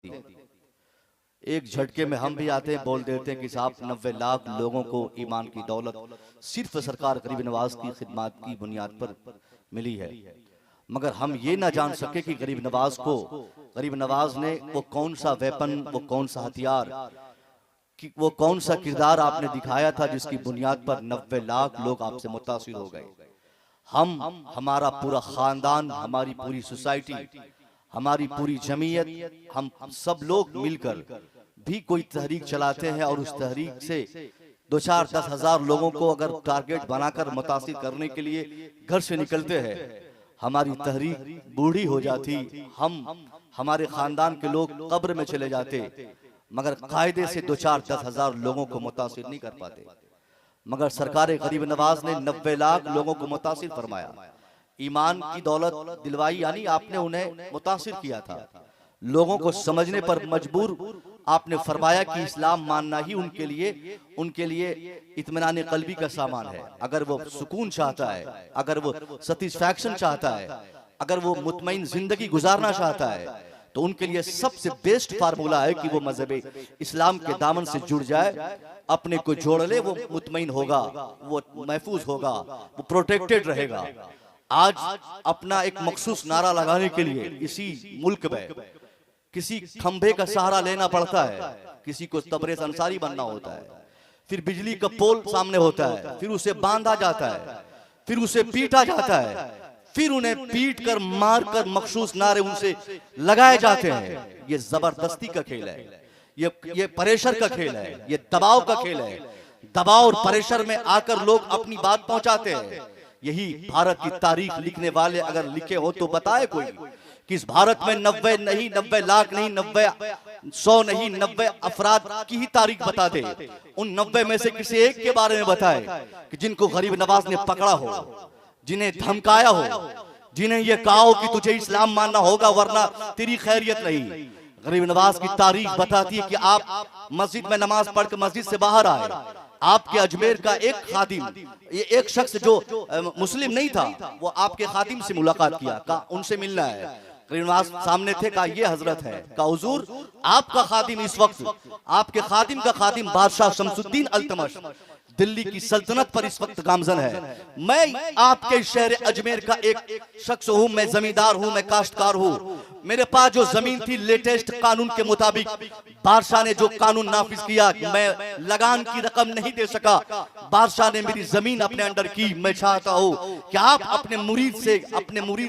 एक झटके में हम भी आते हैं, बोल देते हैं कि साहब 90 लाख लोगों को ईमान की दौलत सिर्फ सरकार गरीब नवाज की खिदमत की बुनियाद पर मिली है। मगर हम ये ना जान सके कि गरीब नवाज ने वो कौन सा वेपन, वो कौन सा हथियार, कि वो कौन सा किरदार आपने दिखाया था जिसकी बुनियाद पर 90 लाख लोग आपसे मुतासिर हो गए। हमारा पूरा खानदान, हमारी पूरी सोसाइटी, हमारी पूरी जमीयत, हम सब लोग मिलकर भी कोई तहरीक चलाते हैं और उस तहरीक से 2-4-10 हज़ार लोगों को अगर टारगेट बनाकर मुतासिर करने के लिए घर से निकलते हैं, हमारी तहरीक बूढ़ी हो जाती, हमारे खानदान के लोग कब्र में चले जाते, मगर कायदे से 2-4-10 हज़ार लोगों को मुतासिर नहीं कर पाते। मगर सरकार गरीब नवाज ने 90 लाख लोगों को मुतासिर फरमाया, ईमान की दौलत दिलवाई, यानी आपने उन्हें मुतासिर किया था। लोगों को समझने पर मजबूर आपने फरमाया कि इस्लाम मानना ही उनके लिए इत्मीनान कल्बी का सामान है। अगर वो सुकून चाहता है, अगर वो सेटिस्फैक्शन चाहता है, अगर वो मुतमईन जिंदगी गुजारना चाहता है, तो उनके लिए सबसे बेस्ट फार्मूला है कि वो मजहब इस्लाम के दामन से जुड़ जाए, अपने को जोड़ ले, वो मुतमईन होगा, वो महफूज होगा, वो प्रोटेक्टेड रहेगा। आज अपना एक मखसूस नारा लगाने के लिए इसी मुल्क में किसी खंभे का सहारा लेना पड़ता है, किसी को तबरेज़ अंसारी बनना होता है, फिर बिजली का पोल सामने होता है, फिर उसे बांधा जाता है, फिर उसे पीटा जाता है, फिर उन्हें पीट कर मार कर मखसूस नारे उनसे लगाए जाते हैं। ये जबरदस्ती का खेल है, ये प्रेशर का खेल है, ये दबाव का खेल है। दबाव और प्रेशर में आकर लोग अपनी बात पहुंचाते हैं। यही भारत की तारीख लिखने वाले अगर लिखे हो तो बताए कोई कि इस भारत में 90 नहीं, 90 लाख नहीं, 90 100 नहीं, 90 अफराद की ही तारीख बता दे। उन 90 में से किसी एक के बारे में बताए कि जिनको गरीब नवाज ने पकड़ा हो, जिन्हें धमकाया हो, जिन्हें यह कहा हो कि तुझे इस्लाम मानना होगा वरना तेरी खैरियत नहीं। गरीब नवाज की तारीख बताती है कि आप मस्जिद में नमाज पढ़कर मस्जिद से बाहर आए, आपके अजमेर का एक खादिम, ये एक शख्स जो मुस्लिम नहीं था, वो आपके खादिम से मुलाकात किया, कहा उनसे मिलना है। गरीब नवाज सामने थे, कहा ये हजरत है, कहा हुजूर आपका खादिम इस वक्त, आपके खादिम का खादिम बादशाह शमसुद्दीन अल्तमश दिल्ली की सल्तनत पर इस वक्त गामजन है। मैं आपके शहर अजमेर का एक शख्स हूँ, मैं जमींदार हूँ, मैं काश्तकार हूँ। मेरे पास जो जमीन थी लेटेस्ट कानून के मुताबिक बादशाह ने जो कानून नाफिज किया, मैं लगान की रकम नहीं दे सका, बादशाह ने मेरी जमीन अपने अंडर की। मैं चाहता हूँ कि आप अपने मुरीद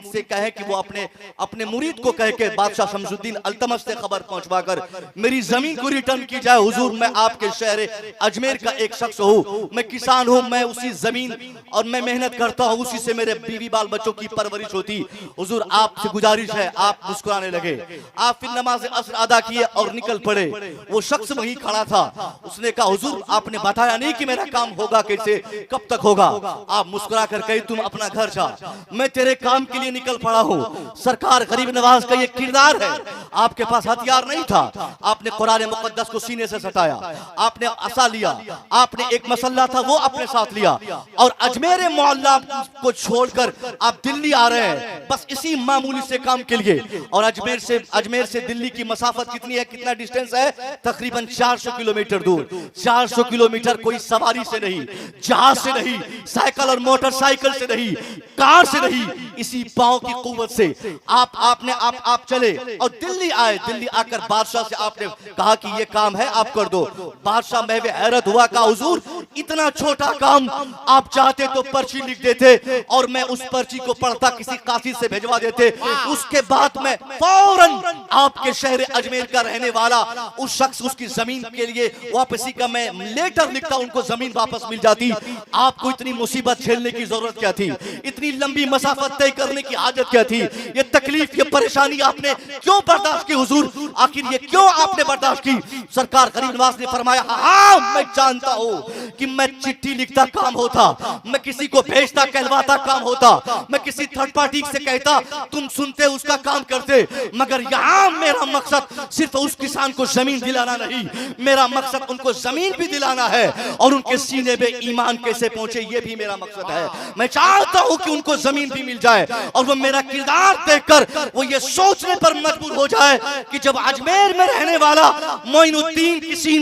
से कहें कि वो अपने मुरीद को कह के बादशाह शमसुद्दीन अल्तमश से खबर पहुंचवा कर मेरी जमीन को रिटर्न की जाए। हुजूर मैं आपके शहर अजमेर का एक शख्स हूँ, मैं किसान हूँ, मैं उसी जमीन और मैं मेहनत करता हूँ, उसी से मेरे बीवी बाल बच्चों की परवरिश होती। हुजूर आपसे गुजारिश है। आप मुस्कुराने लगे। आप फिर नमाज असर अदा किए और निकल पड़े। वो शख्स वहीं खड़ा था, उसने कहा हुजूर आपने बताया नहीं कि मेरा काम होगा कैसे, कब तक होगा। आप मुस्कुरा कर कही तुम अपना घर जा, मैं तेरे काम के लिए निकल पड़ा हूँ। सरकार गरीब नवाज का ये किरदार है। आपके पास हथियार नहीं था, आपने कुरान मुकद्दस को सीने से सटाया, आपने असा लिया, आपने एक मसल्ला था वो अपने साथ लिया और अजमेर मोहल्ला को छोड़कर आप दिल्ली आ रहे हैं बस इसी मामूली से काम के लिए। और अजमेर से दिल्ली की मसाफत कितनी है, कितना डिस्टेंस है? तकरीबन 400 किलोमीटर दूर। 400 किलोमीटर कोई सवारी से नहीं, जहाज से नहीं, साइकिल और मोटरसाइकिल से नहीं, कार से नहीं, इसी पांव की कुव्वत से आप चले और दिल्ली आए। दिल्ली आकर बादशाह से आपने कहा कि ये काम है आप कर दो। बादशाह में हैरत हुआ, कहा हुजूर इतना छोटा काम आप चाहते तो पर्ची लिख देते और मैं उस पर्ची को पढ़ता किसी काशी से भेजवा देते, उसके बाद मैं फौरन आपके शहर अजमेर का रहने वाला उस शख्स उसकी जमीन के लिए वापसी का मैं लेटर लिखता, उनको जमीन वापस मिल जाती। आपको इतनी मुसीबत झेलने की जरूरत क्या थी? इतनी लंबी मसाफत तय करने की हाजत क्या थी? ये तकलीफ, ये परेशानी आपने क्यों बर्दाश्त की हुजूर? आखिर ये क्यों आपने बर्दाश्त की? सरकार गरीब नवाज ने फरमाया हाँ मैं जानता हूँ कि मैं चिट्ठी लिखता काम होता, मैं किसी को भेजता कहलवाता काम होता, मैं किसी थर्ड पार्टी से कहता तुम सुनते उसका काम करते, दे, मगर यहाँ मेरा मकसद सिर्फ उस किसान को जमीन दिलाना नहीं, मेरा मकसद उनको जमीन भी दिलाना है और उनके सीने में ईमान कैसे पहुंचे ये भी मेरा मकसद है। मैं चाहता हूं कि उनको जमीन भी मिल जाए और वो मेरा किरदार देखकर वो ये सोचने पर मजबूर हो जाए कि जब अजमेर में रहने वाला मोइनुद्दीन किसी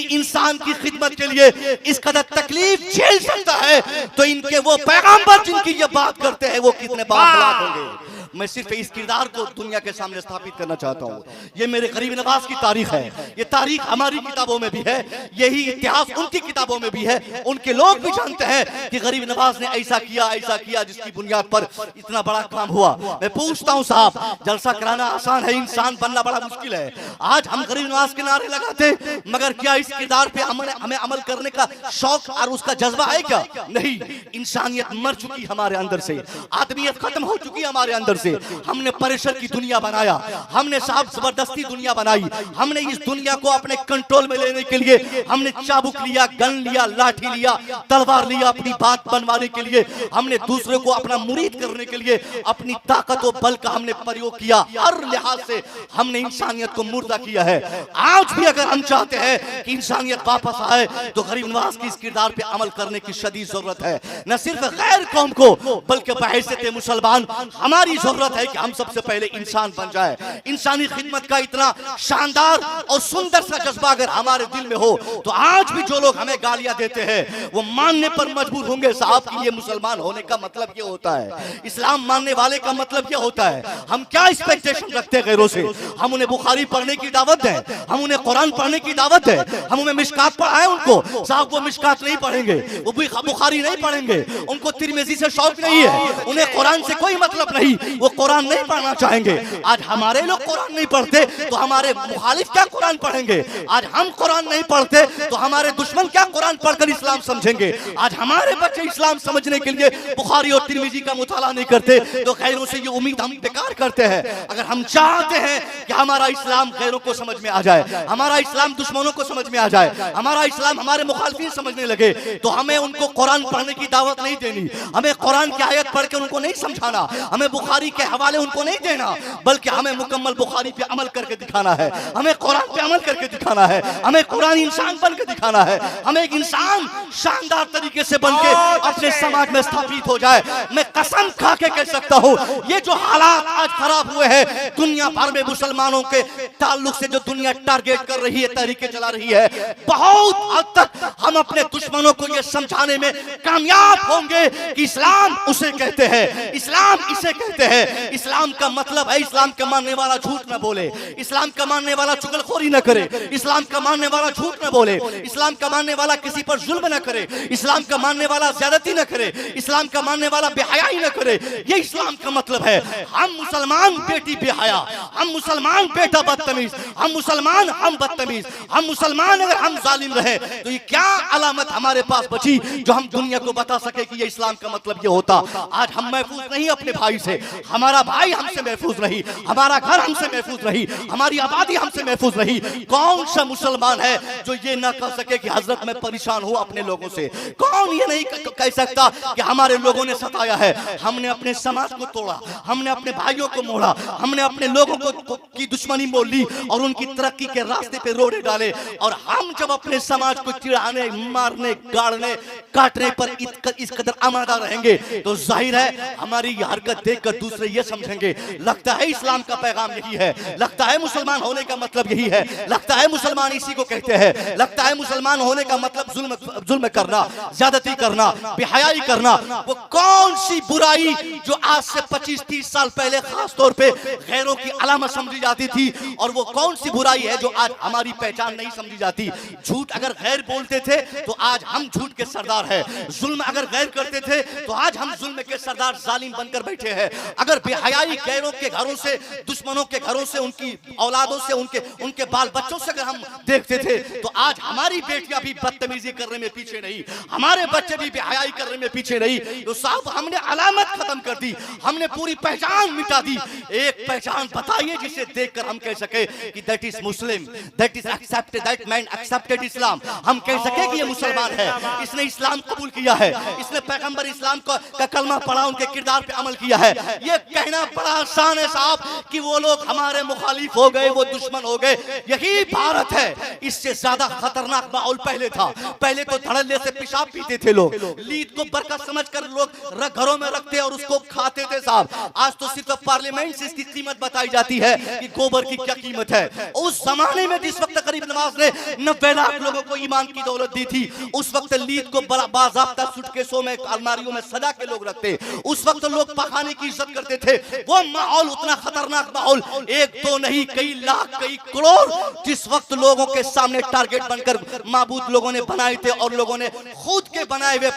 इंसान की खिदमत के लिए इस कदर तकलीफ झेल सकता है, तो इनके वो पैगंबर जिनकी ये बात करते हैं वो कितने बाखलाक होंगे। मैं सिर्फ इस किरदार को दुनिया के सामने स्थापित करना चाहता हूँ। ये मेरे गरीब नवाज की तारीख है, ये तारीख हमारी किताबों में भी है, यही इतिहास उनकी किताबों में भी है। उनके लोग भी जानते हैं कि गरीब नवाज ने ऐसा किया जिसकी बुनियाद पर इतना बड़ा काम हुआ। मैं पूछता हूँ साहब, जलसा कराना आसान है, इंसान बनना बड़ा मुश्किल है। आज हम गरीब नवाज के नारे लगाते, मगर क्या इस किरदार पे हमें अमल करने का शौक और उसका जज्बा है क्या? नहीं। इंसानियत मर चुकी हमारे अंदर से, आदमियत खत्म हो चुकी है हमारे अंदर से। हमने प्रेशर की दुनिया बनाया, हमने साहब जबरदस्ती दुनिया बनाई, हमने इस दुनिया को अपने कंट्रोल में लेने के लिए हमने चाबुक लिया, गन लिया, लाठी लिया, तलवार लिया, अपनी बात बनवाने के लिए हमने दूसरे को अपना मुरीद करने के लिए अपनी ताकत और बल का हमने प्रयोग किया। हर लिहाज से हमने इंसानियत को मुर्दा किया है। आज भी अगर हम चाहते हैं कि इंसानियत वापस आए तो गरीब नवाज की इस किरदार पे अमल करने की शदीद जरूरत है। न सिर्फ गैर कौम को बल्कि बहैसियत मुसलमान हमारी जरूरत है कि हम सबसे पहले इंसान बन जाए। इंसानी खिदमत का इतना शानदार और सुंदर सा जज्बा अगर हमारे दिल में हो तो आज भी जो लोग हमें गालियां देते हैं वो मानने पर मजबूर होंगे साहब कि ये मुसलमान होने का मतलब ये होता है, इस्लाम मानने वाले का मतलब ये होता है। हम क्या एक्सपेक्टेशन रखते हैं गैरों से? हम उन्हें बुखारी पढ़ने की दावत दें, हम उन्हें कुरान पढ़ने की दावत दें, हम उन्हें मिशकात पढ़ाएं उनको। साहब वो मिशकात नहीं पढ़ेंगे, वो बुखारी नहीं पढ़ेंगे, उनको तिरमिज़ी से शौक नहीं है, उन्हें कुरान से कोई मतलब नहीं, वो कुरान नहीं पढ़ना चाहेंगे। आज हमारे लोग कुरान नहीं पढ़ते तो हमारे मुखालिफ क्या कुरान पढ़ेंगे? आज हम कुरान नहीं पढ़ते तो हमारे दुश्मन क्या कुरान पढ़कर इस्लाम समझेंगे? आज हमारे बच्चे इस्लाम समझने के लिए बुखारी और तिरमिज़ी का मुताला नहीं करते तो गैरों से ये उम्मीद हम बेकार करते हैं। अगर हम चाहते हैं कि हमारा इस्लाम गैरों को समझ में आ जाए, हमारा इस्लाम दुश्मनों को समझ में आ जाए, हमारा इस्लाम हमारे मुखालिफिन समझने लगे, तो हमें उनको कुरान पढ़ने की दावत नहीं देनी, हमें कुरान की आयत पढ़ के उनको नहीं समझाना, हमें बुखारी के हवाले उनको नहीं देना, बल्कि हमें मुकम्मल बुखारी पे अमल करके दिखाना है, हमें कुरान पे अमल करके दिखाना है, हमें कुरान इंसान बन के दिखाना है, हमें एक इंसान शानदार तरीके से बन के अपने समाज में स्थापित हो जाए। मैं कसम खा के कह सकता हूँ ये जो हालात आज खराब हुए हैं दुनिया भर में मुसलमानों के ताल्लुक से, जो दुनिया टारगेट कर रही है, तहरीकें चला रही है, बहुत हद तक हम अपने दुश्मनों को ये समझाने में कामयाब होंगे कि इस्लाम उसे कहते हैं, इस्लाम इसे कहते हैं, इस्लाम का मतलब है इस्लाम का मानने वाला झूठ न बोले, इस्लाम का मानने वाला चुगलखोरी न करे, इस्लाम का मानने वाला झूठ न बोले, इस्लाम का मानने वाला किसी पर जुल्म न करे, इस्लाम का मानने वाला ज्यादती न करे, इस्लाम का मानने वाला बेहयाई न करे। ये इस्लाम का मतलब है। हम मुसलमान बेटी बेहया, हम मुसलमान बेटा बदतमीज, हम मुसलमान हम बदतमीज, हम मुसलमान अगर हम जालिम रहे तो ये क्या अलामत हमारे पास बची जो हम दुनिया को बता सके कि ये इस्लाम का मतलब ये होता। आज हम महफूज नहीं अपने भाई से, हमारा भाई हमसे महफूज नहीं, हमारा घर हमसे महफूज नहीं, हमारी आबादी हमसे महफूज नहीं। कौन सा मुसलमान है जो ये ना कह सके कि हजरत मैं परेशान हूँ अपने लोगों से? कौन ये नहीं कह सकता कि हमारे लोगों ने सताया है? हमने अपने समाज को तोड़ा, हमने अपने भाइयों को मोड़ा, हमने अपने लोगों को की दुश्मनी मोल ली और उनकी तरक्की के रास्ते पे रोड़े डाले। और हम जब अपने समाज को चिढ़ाने, मारने, गाड़ने, काटने पर इस कदर आमादा रहेंगे तो जाहिर है हमारी हरकत देखकर दूसरे ये समझेंगे लगता है इस्लाम का पैगाम यही है, लगता है मुसलमान होने का मतलब यही है, लगता है मुसलमान इसी को कहते हैं, लगता है मुसलमान होने का मतलब जुल्म करना, ज्यादती करना, बेहयाई करना। वो कौन सी बुराई जो आज से 25-30 साल पहले खास तौर पे गैरों की अलामत समझी जाती थी, और वो कौन सी बुराई है जो आज हमारी पहचान नहीं समझी जाती? झूठ अगर गैर बोलते थे तो आज हम झूठ के सरदार हैं, जुल्म अगर गैर करते थे तो आज हम जुल्म के सरदार जालिम बनकर बैठे हैं। अगर बेहयाई गैरों के घरों से, दुश्मनों के घरों से, उनकी औलादों से, उनके बाल बच्चों से अगर हम देखते थे तो आज हमारी बेटियां भी बदतमीजी करने में पीछे नहीं, हमारे बच्चे भी बेहयाई करने में पीछे नहीं। तो साहब हमने अलामत खत्म कर दी, हमने पूरी पहचान मिटा दी। एक पहचान बताइए जिसे देखकर हम कह सके कि that is Muslim, that is accepted, that man accepted Islam. हम कह सके कि ये मुसलमान है, इसने इस्लाम कबूल किया है, इसने पैगंबर इस्लाम का कलमा पढ़ा, उनके किरदार पे अमल किया है। ये कहना बड़ा आसान है साहब कि वो लोग हमारे मुखालिफ हो गए, वो दुश्मन हो गए, यही भारत है। इससे ज्यादा खतरनाक माहौल पहले था। पहले तो धड़ल्ले से पेशाब पीते थे लोग, लीद को बरकत समझकर लोग घरों में रखते और उसको खाते थे साहब। आज तो सिर्फ पार्लियामेंट से इसकी कीमत बताई जाती है कि गोबर की क्या कीमत है। उस जमाने में जिस वक्त गरीब नवाज ने 90 लाख लोगों को ईमान की दौलत दी थी, उस वक्त लीद को बाज़ाब्ता सूटकेसों में, अलमारियों में सजा के लोग रखते। उस वक्त लोग पखाने की इज्जत करते थे। वो माहौल उतना खतरनाक माहौल, एक दो नहीं कई लाख कई करोड़ जिस वक्त लोगों के सामने टारगेट बनकर माबूद लोगों ने बनाए थे, और लोगों ने खुद के बनाए हुए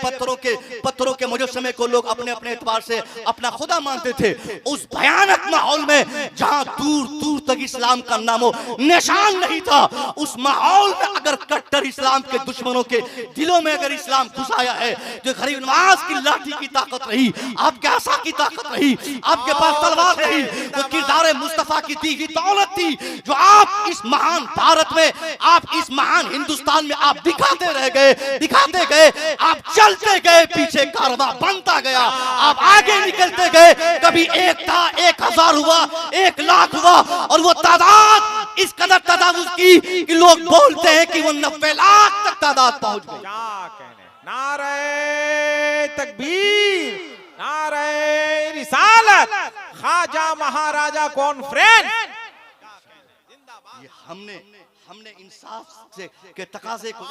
पत्थरों के मुजस्समे को लोग अपने अपने एतबार से अपना खुदा मानते थे। उस भयानक माहौल में जहां दूर दूर तक इस्लाम का नामो निशान नहीं था, उस माहौल में अगर कट्टर इस्लाम के दुश्मनों के दिलों में अगर इस्लाम घुस आया है, जो गरीब नवाज की लाठी की ताकत रही, आपके आसा की ताकत रही, आपके पास तलवार रही, वो किरदार मुस्तफा की दी हुई दौलत थी, जो आप इस महान भारत में, आप इस महान हिंदुस्तान में आप दिखाते रह गए, दिखाते गए, आप चलते गए, पीछे कारवां बनता गया, आप आगे निकलते गए। कभी एक था, 1000 हुआ, 1 लाख हुआ, और वो तादाद इस कदर तादाद की कि लोग बोलते हैं कि वो 90 लाख तक तादाद पहुंच गई। क्या कहने, नारे तकबीर, नारे रिसालत, ख्वाजा महाराजा कॉन्फ्रेंस। ये हमने इंसाफ से के तकाजे को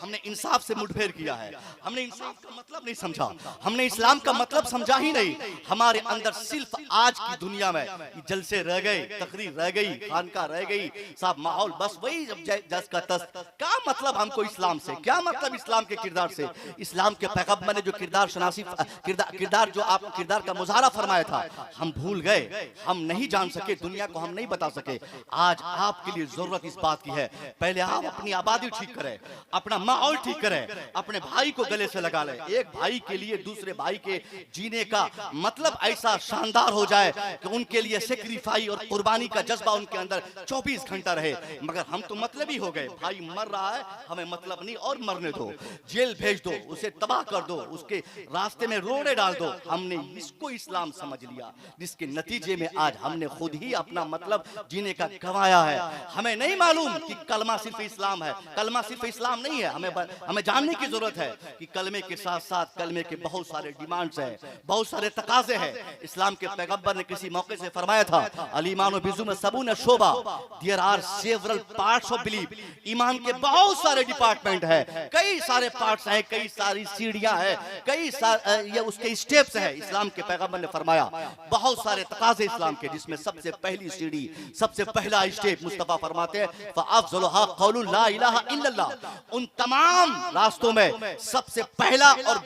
हमने इंसाफ से मुठभेड़ किया है। हमने इंसाफ का मतलब नहीं समझा, हमने इस्लाम का मतलब समझा ही नहीं। हमारे अंदर सिर्फ आज की दुनिया में जलसे रह गए, तकरीर रह गई, खानका रह गई साहब, माहौल बस वही जस का तस। क्या मतलब हमको इस्लाम से, क्या मतलब इस्लाम के किरदार से? इस्लाम के पैगंबर ने जो किरदार शनासी किरदार जो आप किरदार का मुजाहरा फरमाया था, हम भूल गए, हम नहीं जान सके, दुनिया को हम नहीं बता सके। आज आपके लिए जरूरत इस बात की है, पहले आप अपनी आबादी ठीक करें, अपना माहौल ठीक करें, अपने भाई को गले से लगा लें। एक भाई के लिए दूसरे भाई के जीने का मतलब ऐसा शानदार हो जाए कि उनके लिए सेक्रीफाई और कुर्बानी का जज्बा उनके अंदर 24 घंटा रहे। मगर हम तो मतलबी हो गए, भाई मर रहा है, हमें मतलब नहीं, और मरने दो, जेल भेज दो, उसे तबाह कर दो, उसके रास्ते में रोड़े डाल दो। हमने इसको इस्लाम समझ लिया, जिसके नतीजे में आज हमने खुद ही अपना मतलब जीने का गंवाया है। हमें नहीं मालूम कि कलमा सिर्फ इस्लाम है, कलमा सिर्फ इस्लाम नहीं है। हमें जानने की जरूरत है कि कलमे के साथ साथ कलमे के बहुत सारे डिमांड्स हैं, बहुत सारे तकाजे हैं। इस्लाम के पैगंबर ने किसी मौके से फरमाया था, अल-ईमानु बिजुम सबून शोबा, there are several parts of belief. ईमान के बहुत सारे डिपार्टमेंट है, कई सारे पार्ट्स हैं, कई सारी सीढ़ियां हैं, कई ये उसके स्टेप्स हैं। इस्लाम के पैगंबर ने फरमाया बहुत सारे तकाजे इस्लाम के, जिसमें सबसे पहली सीढ़ी, सबसे पहला स्टेप मुस्तफा फरमाते हैं फ़अफ़ज़लुहा क़ौलु ला इलाहा इल्लल्लाह। उन तमाम रास्तों में सबसे पहला और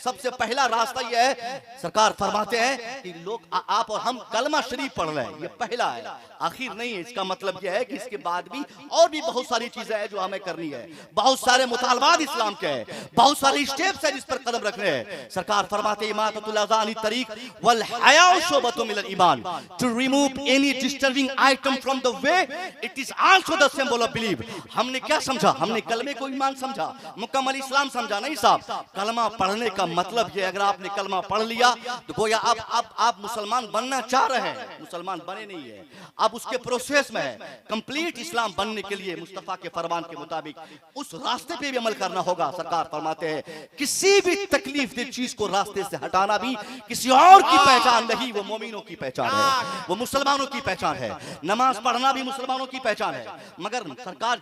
सबसे पहला रास्ता यह है, सरकार फरमाते हैं कि लोग आप और हम कलमा शरीफ पढ़ रहे हैं, ये पहला है, आखिर नहीं है। इसका मतलब यह है कि इसके बाद भी और भी बहुत सारी चीजें हैं जो हमें करनी है, बहुत सारे मुतालबात इस्लाम के हैं, बहुत सारे स्टेप्स हैं जिस पर कदम रखने हैं। सरकार फरमाते इमाततुल अज़ा अनित तरीक वल हयाउ शुबतुम मिनल ईमान, to remove any disturbing item from the way, it is also the symbol of believe. हमने क्या समझा? हमने कलमे को ईमान समझा, मुकम्मल इस्लाम समझा नहीं साहब। कलमा पढ़ने का मतलब ये, अगर आपने कलमा पढ़ लिया तो गोया आप मुसलमान बनना चाह रहे हैं, मुसलमान बने नहीं है, अब उसके प्रोसेस में है। कंप्लीट इस्लाम बनने के लिए मुस्तफा के फरमान के मुताबिक उस रास्ते पे भी अमल करना होगा। सरकार फरमाते हैं किसी भी तकलीफ दे चीज को रास्ते से हटाना भी किसी और की पहचान नहीं, वो मोमिनों की पहचान है, वो मुसलमानों की पहचान है। नमाज पढ़ना भी मुसलमानों की पहचान है। मगर सरकार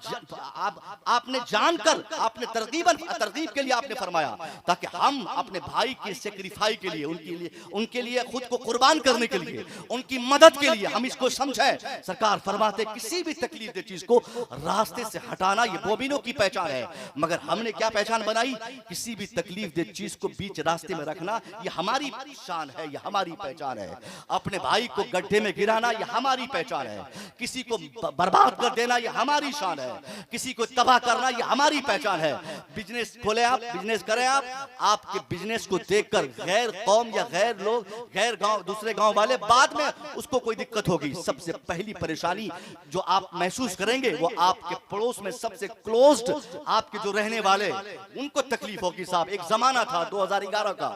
आपने जानकर, आपने तरगीब के लिए आपने फरमाया ताकि हम अपने भाई के सेक्रीफाई के लिए, उनके लिए खुद को कुर्बान करने के लिए, उनकी मदद के लिए हम इसको समझें। सरकार फरमाते किसी भी तकलीफ दे चीज को रास्ते से हटाना ये मोमिनों की पहचान है। मगर हमने क्या पहचान बनाई? किसी भी तकलीफ दे चीज को बीच रास्ते में रखना ये हमारी शान है, ये हमारी पहचान है। अपने भाई को गड्ढे में गिराना ये हमारी पहचान है। किसी को बर्बाद कर देना ये हमारी शान है, किसी को तबाह करना ये हमारी पहचान है। बिजनेस खोले आप, बिजनेस करें आप, आपके बिजनेस को देखकर गैर कौम या गैर लोग, गैर गांव, दूसरे गांव वाले बाद में उसको कोई दिक्कत होगी। सबसे पहली परेशानी जो आप महसूस करेंगे वो आपके पड़ोस में सबसे क्लोज्ड आपके जो रहने वाले उनको तकलीफ होगी। साहब एक जमाना था 2011 का,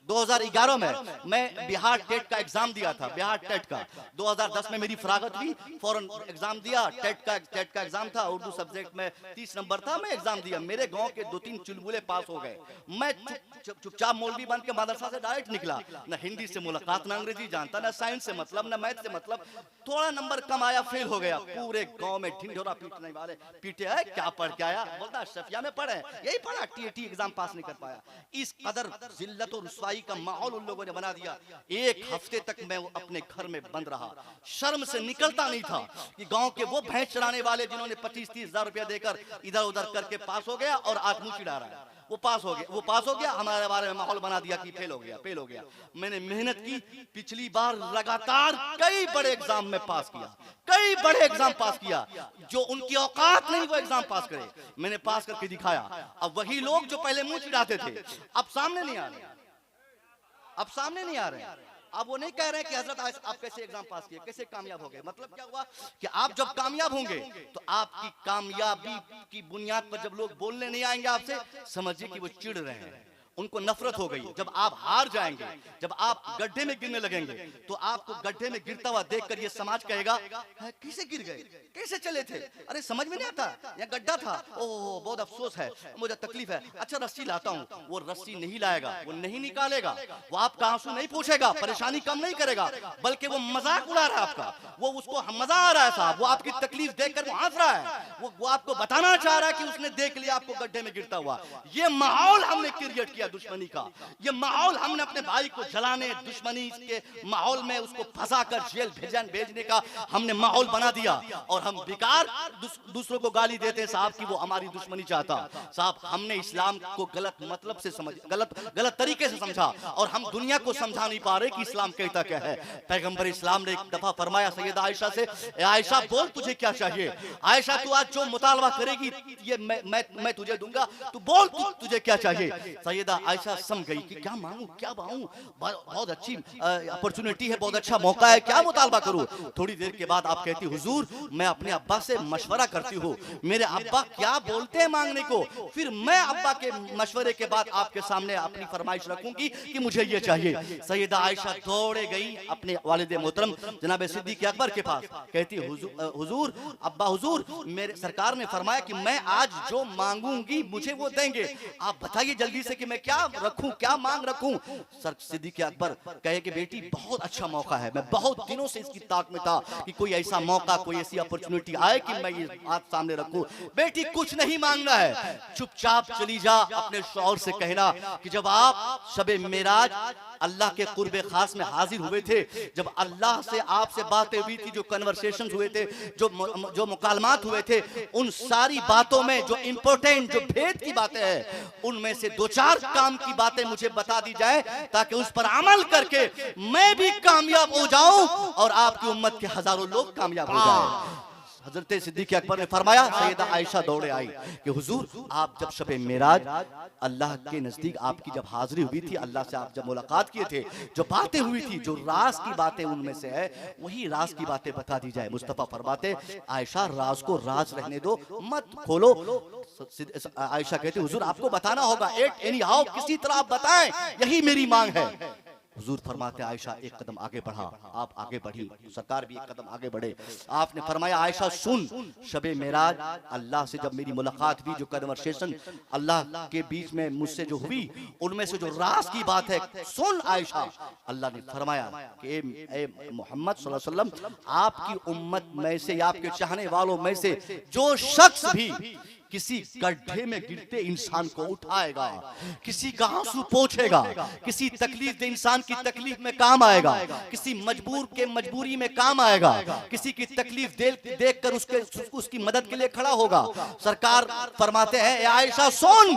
2011 में मैं बिहार टेट का एग्जाम दिया था, बिहार टेट का। 2010 में मेरी फरागत हुई, फौरन एग्जाम दिया, टेट का एग्जाम था, उर्दू सब्जेक्ट में 30 नंबर था, मैं एग्जाम दिया। मेरे गांव के 2-3 चुलबुले पास हो गए। मैं चुपचाप मौलवी बन के मदरसा से डायरेक्ट निकला, ना हिंदी से मुलाकात, ना अंग्रेजी जानता, ना साइंस से मतलब, ना मैथ से मतलब। थोड़ा नंबर कम आया, फेल हो गया। पूरे गांव में ढिंढोरा पीटने वाले, पीटे है क्या पढ़ के आया, बोलता शफिया में पढ़े, यही पढ़ा, टीएटी एग्जाम पास नहीं कर पाया। इस कदर जिल्लत और रुसवाई का माहौल उन लोगों ने बना दिया। एक हफ्ते तक मैं अपने घर में बंद रहा, शर्म से निकलता नहीं था कि गांव के वो भैंस चराने वाले जिन्होंने 25-30 हजार रुपया देकर इधर उधर करके पास हो गया और आज मुंह चिढ़ा रहा है, वो पास हो गया, हमारे बारे में माहौल बना दिया कि फेल हो गया। मैंने मेहनत की, पिछली बार लगातार कई बड़े एग्जाम में पास किया, जो उनकी औकात नहीं वो एग्जाम पास करे, मैंने पास करके दिखाया। अब वही लोग जो पहले मुंह चिढ़ाते थे अब सामने नहीं आ रहे, अब वो नहीं कह रहे कि हजरत आप कैसे एग्जाम पास किए, कैसे कामयाब हो गए। मतलब क्या हुआ कि आप जब कामयाब होंगे तो आपकी कामयाबी की बुनियाद पर जब लोग बोलने नहीं आएंगे आपसे, समझिए कि वो चिढ़ रहे हैं, उनको नफरत हो गई। जब आप हार जाएंगे, जब आप गड्ढे में गिरने लगेंगे, तो आपको गड्ढे में गिरता हुआ देखकर ये समाज कहेगा कैसे गिर गए, कैसे चले थे, अरे समझ में नहीं आता, यह गड्ढा था, ओह बहुत अफसोस है, मुझे तकलीफ है, अच्छा रस्सी लाता हूँ। वो रस्सी नहीं लाएगा, वो नहीं निकालेगा, वो आपका आंसू नहीं पूछेगा, परेशानी कम नहीं करेगा, बल्कि वो मजाक उड़ा रहा है आपका, वो उसको मजा आ रहा है साहब, वो आपकी तकलीफ देखकर वो हंस रहा है, वो आपको बताना चाह रहा है कि उसने देख लिया आपको गड्ढे में गिरता हुआ। ये माहौल हमने क्रिएट किया दुश्मनी का, ये माहौल हमने अपने भाई को जलाने, दुश्मनी के माहौल में उसको फंसा कर जेल भेजने का हमने माहौल बना दिया। और हम बेकार दूसरों को गाली देते साहब कि वो हमारी दुश्मनी चाहता। साहब हमने इस्लाम को गलत मतलब से समझ, गलत तरीके से समझा, और हम दुनिया को समझा नहीं पा रहे कि इस्लाम कहता क्या है। पैगंबर इस्लाम ने एक दफा फरमाया सैयदा आयशा से, आयशा बोल तुझे क्या चाहिए, आयशा तू आज जो मुतालबा करेगी ये मैं तुझे दूंगा, तू बोल तुझे क्या चाहिए। सैयदा आयशा समझ गई कि क्या मांगू, क्या मांगू, बहुत अच्छी अपॉर्चुनिटी है, बहुत अच्छा मौका है, क्या मुतालबा करूं। थोड़ी देर के बाद आप कहती हुजूर मैं अपने अब्बा से मशवरा करती हूँ, मेरे अब्बा क्या बोलते हैं मांगने को, फिर मैं अब्बा के मशवरे के बाद आपके सामने अपनी फरमाइश रखूंगी कि मुझे ये चाहिए। सैयदा आयशा दौड़े गई अपने वालिद मोहतरम जनाब सिद्दीक अकबर के पास, कहती हुजूर अब्बा हुजूर मेरे सरकार ने फरमाया कि मैं आज जो मांगूंगी मुझे वो देंगे, आप बताइए जल्दी से कि मैं क्या रखूं, क्या मांग रखूं। सर सिद्दीक अकबर कहे कि बेटी बहुत अच्छा मौका है, मैं बहुत दिनों से इसकी ताक में था कि कोई ऐसा मौका, कोई ऐसी अपॉर्चुनिटी आए कि मैं ये हाथ सामने रखूं। बेटी कुछ नहीं मांगना है, चुपचाप चली जा, अपने शौहर से कहना कि जब आप शबे मेराज अल्लाह के कुर्बे खास में हाजिर हुए थे, जब अल्लाह से आपसे बातें हुई थी, जो कन्वर्सेशंस हुए थे, जो मुकालमात हुए थे, उन सारी बातों में जो इंपॉर्टेंट, जो भेद की बातें हैं, उनमें से 2-4 काम की बातें मुझे बता दी जाए ताकि उस पर अमल करके मैं भी कामयाब हो जाऊं और आपकी उम्मत के हजारों लोग कामयाब हो जाएं। हजरत सिद्दीक अकबर ने फरमाया, सैयदा आयशा दौड़े आई कि हुजूर आप जब शबे मेराज अल्लाह के नजदीक आपकी जब हाजिरी हुई थी, अल्लाह से आप जब मुलाकात किए थे, जो बातें हुई थी, जो राज की बातें उनमें से है, वही राज की बातें बता दी जाए। मुस्तफा फरमाते आयशा राज को राज रहने दो, मत खोलो। आयशा कहती हुजूर आपको बताना होगा, एनी हाउ किसी तरह आप बताएं, यही मेरी मांग है। हुजूर फरमाते आयशा एक कदम आगे बढ़ा, आप आगे बढ़ी, सरकार भी एक कदम आगे बढ़े। आपने फरमाया आयशा सुन, शबे मेराज अल्लाह से जब मेरी मुलाकात हुई, जो कन्वर्सेशन अल्लाह के बीच में मुझसे जो हुई, उनमें से जो राज की बात है सुन आयशा। अल्लाह ने फरमाया कि ए मोहम्मद सल्लल्लाहु अलैहि वसल्लम आपकी उम्मत में से, आपके चाहने वालों में से जो शख्स भी किसी गड्ढे में गिरते इंसान को उठाएगा, किसी का आंसू पोंछेगा, किसी तकलीफ दे इंसान की तकलीफ में काम आएगा, किसी मजबूर के मजबूरी में काम आएगा, किसी की तकलीफ देखकर उसकी मदद के लिए खड़ा होगा। सरकार फरमाते हैं आयशा सुन,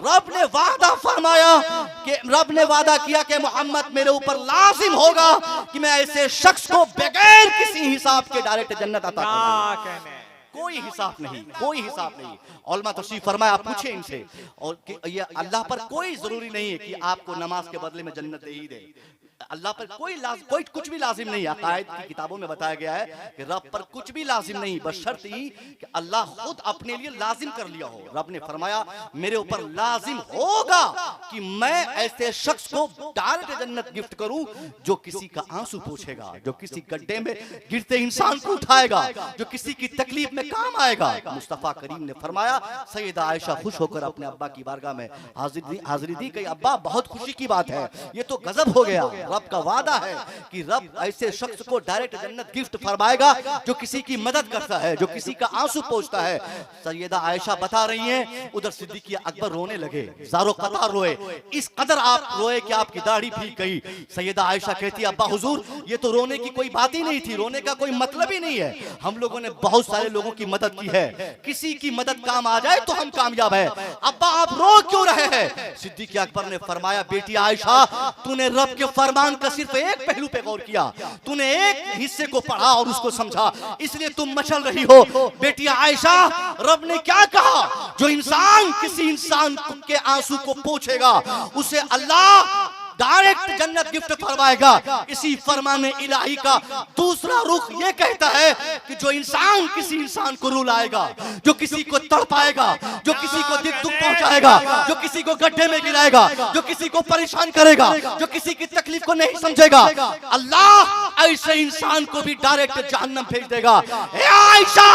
रब ने वादा फरमाया कि रब ने वादा किया कि मोहम्मद मेरे ऊपर लाजिम होगा कि मैं ऐसे शख्स को बगैर किसी हिसाब के डायरेक्ट जन्नत अता क्या कर देंगे। कहने कोई हिसाब नहीं, कोई हिसाब नहीं। उलमा तशरीफ फरमाया, आप पूछे इनसे, और कि ये अल्लाह पर कोई जरूरी नहीं है कि आपको नमाज के बदले में जन्नत दे ही दे। अल्लाह पर कोई कुछ भी लाजिम नहीं है। अकायद की किताबों में बताया गया है कि रब पर कुछ भी लाजिम नहीं, बस शर्त ही कि अल्लाह खुद अपने लिए लाजिम कर लिया हो। रब ने फरमाया मेरे ऊपर लाजिम होगा कि मैं ऐसे शख्स को डायरेक्ट जन्नत गिफ्ट करूं जो किसी का आंसू पोंछेगा, जो किसी गड्ढे में गिरते इंसान को उठाएगा, जो किसी की तकलीफ में काम आएगा। मुस्तफा करीम ने फरमाया, सैयदा आयशा खुश होकर अपने अब्बा की बारगाह में हाजिरी दी कि अब्बा बहुत खुशी की बात है, ये तो गजब हो गया। रब का वादा है कि रब ऐसे शख्स को डायरेक्ट जन्नत गिफ्ट फरमाएगा जो किसी की मदद करता है, जो किसी का आंसू पोंछता है। सैयदा आयशा बता रही हैं, उधर सिद्दीक़ अकबर रोने लगे, ज़ारो कतार रोए, इस कदर आप रोए कि आपकी दाढ़ी भीग गई। सैयदा आयशा कहती है, अब्बा हुजूर ये तो रोने की कोई बात ही नहीं थी, रोने का कोई मतलब ही नहीं है। हम लोगों ने बहुत सारे लोगों की मदद की है, किसी की मदद काम आ जाए तो हम कामयाब है। अब्बा आप रो क्यों रहे हैं? सिद्दीक़ अकबर ने फरमाया, बेटी आयशा तूने रब के फरमान का सिर्फ एक पहलू पे गौर किया, तूने एक हिस्से को पढ़ा और उसको समझा, इसलिए तुम मचल रही हो। बेटी आयशा रब ने क्या कहा? जो इंसान किसी इंसान के आंसू को पोंछेगा उसे अल्लाह डायरेक्ट जन्नत गिफ्ट फरमाएगा। इसी फरमान इलाही का दूसरा रुख ये कहता है कि जो इंसान किसी इंसान को रुलाएगा, जो किसी को तड़पाएगा, जो किसी को दुख पहुंचाएगा, जो किसी को गड्ढे में गिराएगा, जो किसी को परेशान करेगा, जो किसी की तकलीफ को नहीं समझेगा, अल्लाह ऐसे इंसान को भी डायरेक्ट जहन्नम भेज देगा। ए आयशा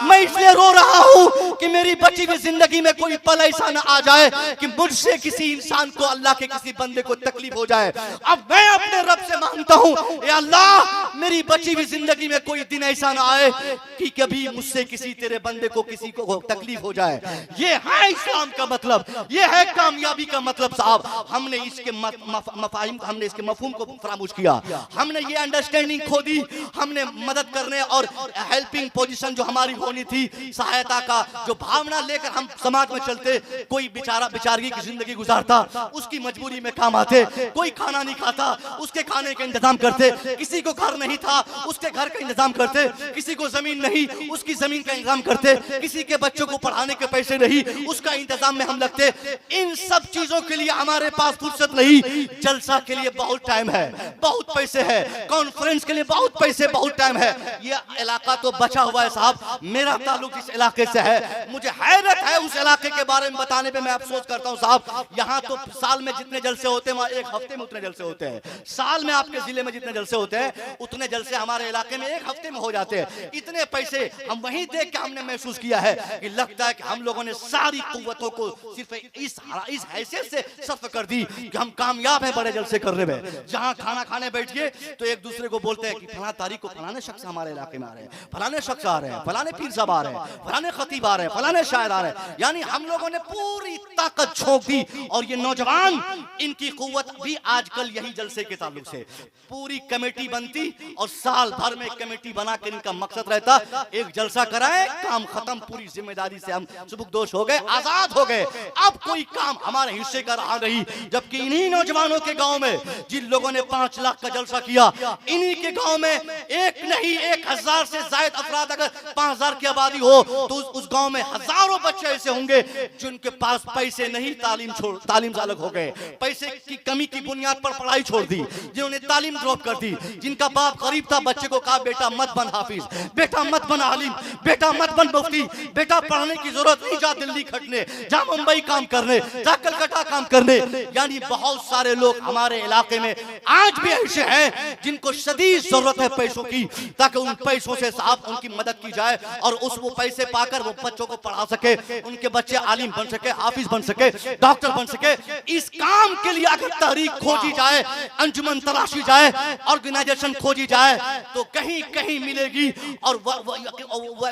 मैं इसलिए रो रहा हूं कि मेरी बची हुई जिंदगी में कोई पल ऐसा ना आ जाए कि मुझसे किसी इंसान को, अल्लाह के किसी बंदे को तकलीफ हो जाए। अब मैं अपने रब से मांगता हूं, ए अल्लाह मेरी बची हुई जिंदगी में कोई दिन ऐसा ना आए कि कभी मुझसे किसी तेरे बंदे को किसी को तकलीफ हो जाए। ये है इस्लाम का मतलब, ये है कामयाबी का मतलब। साहब हमने इसके मफाहिम, हमने इसके मफहूम को फरामोश किया, हमने ये अंडरस्टैंडिंग खो दी, हमने मदद करने और हेल्पिंग पोजीशन जो हमारी होनी थी, सहायता का जो भावना लेकर हम समाज में चलते, कोई बेचारा बेचारगी की जिंदगी गुजारता, उसकी मजबूरी में काम आते, कोई खाना नहीं खाता उसके खाने का इंतजाम करते, किसी को घर नहीं था उसके घर का इंतजाम करते, किसी को जमीन नहीं उसकी जमीन का इंतजाम करते, किसी के बच्चों को पढ़ाने के पैसे नहीं उसका इंतजाम में हम लगते। इन सब चीजों के लिए हमारे पास फुर्सत नहीं। जलसा के लिए बहुत टाइम है, बहुत पैसे है, कॉन्फ्रेंस के लिए बहुत पैसे, बहुत टाइम है। ये इलाका तो बचा हुआ है साहब, मेरा ताल्लुक इस इलाके से है, मुझे हैरत है उस इलाके के बारे में बताने पे मैं अफसोस करता हूँ साहब। यहाँ तो साल में जितने जलसे होते हैं एक हफ्ते में उतने जलसे होते हैं, साल में आपके जिले में जितने जलसे होते हैं उतने जलसे हमारे इलाके में एक हफ्ते में हो जाते हैं। इतने पैसे हम वहीं देख के हमने महसूस किया है कि लगता है कि हम लोगों ने सारी कुव्वतों को सिर्फ इस हैसियत से सर्फ कर दी कि हम कामयाब हैं बड़े जलसे करने में। जहां खाना खाने बैठिए तो एक दूसरे को बोलते हैं कि फलां तारीख को फलाने शख्स हमारे इलाके में आ रहे हैं, फलाने शख्स आ रहे हैं, फलाने पीर साहब आ रहे हैं, फलाने खतीब आ रहे हैं, फलाने शायर आ रहे हैं। यानी हम लोगों ने पूरी ताकत झोंक दी। और ये नौजवान इनकी कुव्वत भी आजकल यही जलसे के ताल्लुक से पूरी कमेटी बनती और साल भर में कमेटी बनाकर इनका मकसद रहता एक जलसा कराए, काम खत्म, पूरी जिम्मेदारी से हम सुबुकदोश हो गए, आजाद हो गए, अब कोई काम हमारे हिस्से का रहा नहीं। जबकि इन्हीं नौजवानों के गांव में जिन लोगों ने 5 लाख का जलसा किया, इन्हीं के गांव में एक नहीं 1000 से ज्यादा अफराद, अगर 5000 की आबादी हो तो उस गांव में हजारों बच्चे ऐसे होंगे जिनके पास पैसे नहीं, तालीम से अलग हो गए, पैसे की कमी की बुनियाद पर पढ़ाई छोड़ दी, जिन्होंने तालीम ड्रॉप कर दी, जिनका बाप गरीब था, बच्चे को कहा बेटा मत बन हाफिज, बेटा मत बन आलिम, बेटा मत बन मुफ्ती, बेटा पढ़ने की जरूरत नहीं, जा दिल्ली खटने, जा मुंबई काम करने, जा कलकत्ता काम करने। यानी बहुत सारे लोग हमारे इलाके में आज भी ऐसे हैं जिनको शदीद जरूरत है पैसों की, ताकि उन पैसों से साहब उनकी मदद की जाए और उस वो पैसे पाकर वो बच्चों को पढ़ा सके, उनके बच्चे आलिम बन सके, हाफिज बन सके, डॉक्टर बन सके। इस काम के लिए अगर तहरीक खोजी जाए, अंजुमन तलाशी जाए, ऑर्गेनाइजेशन खोजी जाए तो कहीं कहीं मिलेगी। और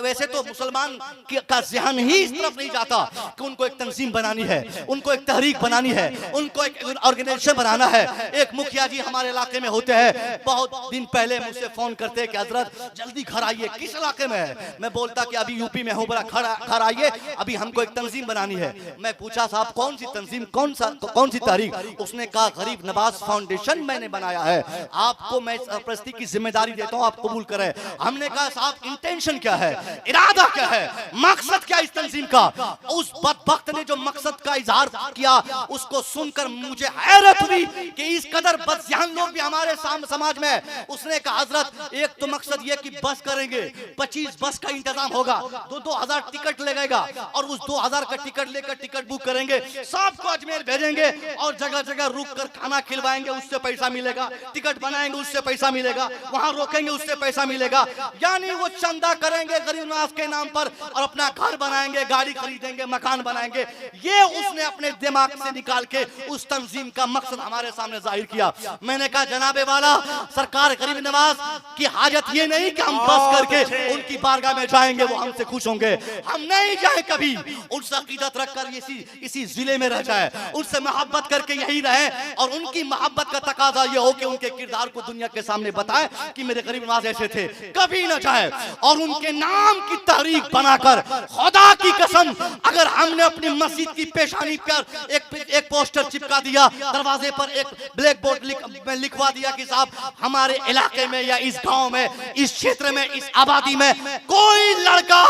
वैसे तो मुसलमान का ज़हन ही इस तरफ नहीं जाता कि उनको एक तंजीम बनानी है, उनको एक तहरीक बनानी है, उनको एक ऑर्गेनाइजेशन बनाना है। एक मुखिया जी हमारे इलाके में होते हैं, बहुत बहुत दिन पहले मुझसे फोन करते कि हजरत जल्दी घर आइए, किस इलाके में है? मैं बोलता कि अभी यूपी में हूँ, बड़ा घर आइए, अभी हमको एक तंजीम बनानी है। मैं पूछा साहब कौन सी तंजीम, कौन सी तारीख? उसने कहा गरीब नवाज फाउंडेशन मैंने बनाया है, आपको मैं सरपरस्ती की जिम्मेदारी देता हूँ, आप कबूल करें। हमने कहा साहब इंटेंशन क्या है, इरादा क्या है, मकसद क्या इस तंजीम का? उस बदबख्त ने जो मकसद का इजहार किया उसको सुनकर मुझे हैरत हुई कि इस कदर बदजहन लोग भी हमारे समाज में है। उसने कहा हजरत एक तो मकसद ये कि बस करेंगे, 25 बस का इंतजाम होगा, 2-2000 टिकट लगेगा और उस 2000 का टिकट लेकर टिकट बुक करेंगे, सबको अजमेर भेजेंगे और जगह जगह रुक कर खाना खिलवाएंगे, उससे पैसा मिलेगा, टिकट बनाएंगे उससे पैसा मिलेगा, वहां रोकेंगे उससे पैसा मिलेगा। यानी वो चंदा करेंगे गरीब नवाज के नाम पर और अपना घर बनाएंगे, गाड़ी खरीदेंगे, मकान बनाएंगे। ये उसने अपने दिमाग से निकाल के उस तंजीम का मकसद हमारे सामने जाहिर किया। मैंने कहा जनाबे वाला, सरकार गरीब नवाज की हाजत ये नहीं कि हम बस करके उनकी बारगाह में जाएंगे, वो हमसे खुश होंगे। हम नहीं जाए कभी, उनसे अकीदत रखकर इसी जिले में रह जाए, उनसे मोहब्बत करके यही रहे और उनकी मोहब्बत का तकाजा ये हो कि उनके किरदार को दुनिया के सामने बताए कि मेरे गरीब नवाज ऐसे थे। कभी न जाए और उनके नाम की तारीख बनाकर, खुदा की कसम, अगर हमने अपनी मस्जिद की पेशानी पर एक पोस्टर चिपका दिया, दरवाजे पर एक ब्लैक बोर्ड लिखवा दिया कि साहब हमारे इलाके में या इस गांव में, इस क्षेत्र में, इस आबादी में कोई लड़का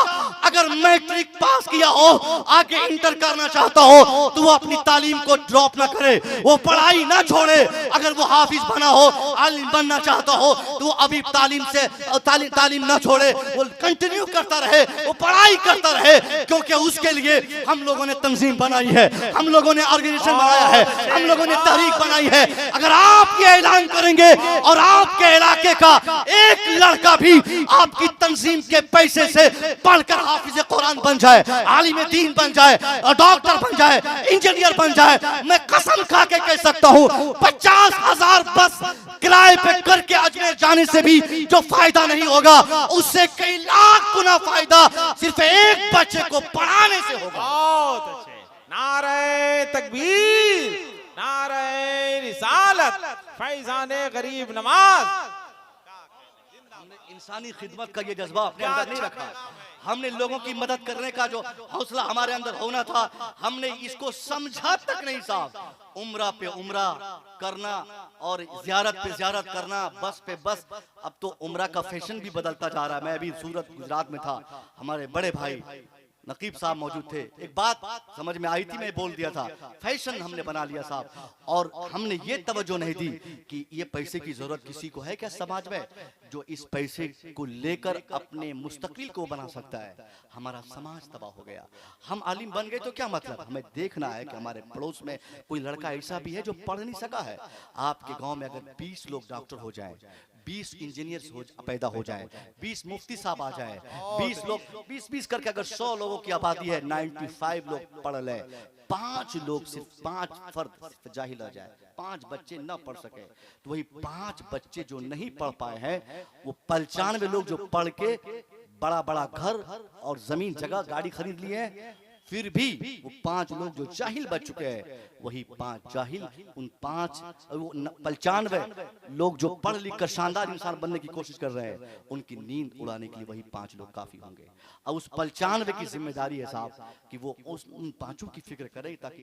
अगर मैट्रिक पास किया हो, आगे इंटर करना चाहता हो तो वो अपनी तालीम को ड्रॉप ना करे, वो पढ़ाई ना छोड़े। अगर वो हाफिज बना हो, आलिम बनना चाहता हो तो वो अभी तालीम ना छोड़े, वो कंटिन्यू करता रहे, वो पढ़ाई करता रहे, क्योंकि उसके लिए हम लोगों ने तंजीम बनाई है, हम लोगों ने ऑर्गेनाइजेशन बनाया है, हम लोगों ने तहरीक बनाई है। अगर आप ये ऐलान करेंगे और आपके इलाके का एक लड़का भी आपकी तंजीम के पैसे से पढ़कर हाफिज कुरान बन जाए, आलिम दीन बन जाए, डॉक्टर बन जाए, इंजीनियर बन जाए, मैं कसम खा के कह सकता हूँ 50,000 बस किराए पे करके अजमेर जाने से भी जो फायदा नहीं होगा, उससे कई लाख गुना फायदा सिर्फ एक बच्चे को पढ़ाने से होगा। बहुत अच्छे। नारे तकबीर, नारे रिसालत, फैजाने गरीब नवाज। हमने इंसानी खिदमत का ये जज्बा अपने अंदर नहीं रखा, हमने लोगों की मदद करने का जो हौसला हमारे अंदर होना था, हमने इसको समझा तक नहीं साहब। उम्रा पे उम्रा करना और ज़ियारत पे ज़ियारत करना, बस पे बस। अब तो उम्रा का फैशन भी बदलता जा रहा है। मैं अभी सूरत गुजरात में था, हमारे बड़े भाई नकीब साहब मौजूद थे, एक बात समझ में आई थी, मैं बोल दिया था, फैशन हमने बना लिया साहब। और हमने ये तवज्जो नहीं दी कि ये पैसे की जरूरत किसी को है क्या समाज में, जो इस पैसे को लेकर अपने मुस्तकिल को बना सकता है। हमारा समाज तबाह हो गया। हम आलिम बन गए तो क्या मतलब, हमें देखना है कि हमारे पड़ोस में कोई लड़का ऐसा भी है जो पढ़ नहीं सका है। आपके गांव में अगर 20 लोग डॉक्टर हो जाएं, 20 इंजीनियर पैदा हो जाएं, 20 मुफ्ती साहब आ जाएं, 20 लोग 20-20 करके अगर 100 लोगों की आबादी है, 95 लोग पढ़ ले, 5 लोग सिर्फ 5 फर्द सिर्फ जाहिल आ जाए, 5 बच्चे ना पढ़ सके, तो वही 5 बच्चे जो नहीं पढ़ पाए हैं, वो 95 लोग जो पढ़ के बड़ा बड़ा घर और जमीन जगह गाड़ी खरीद लिए हैं, फिर भी वो 5 लोग जो जाहिल बच चुके हैं, वही 5 जाहिल, उन 95 लोग जो पढ़ लिख कर शानदार इंसान बनने की कोशिश कर रहे हैं, उनकी नींद उड़ाने के लिए वही 5 लोग काफी होंगे। अब उस 95 की जिम्मेदारी है साहब कि वो उन 5 की फिक्र करें ताकि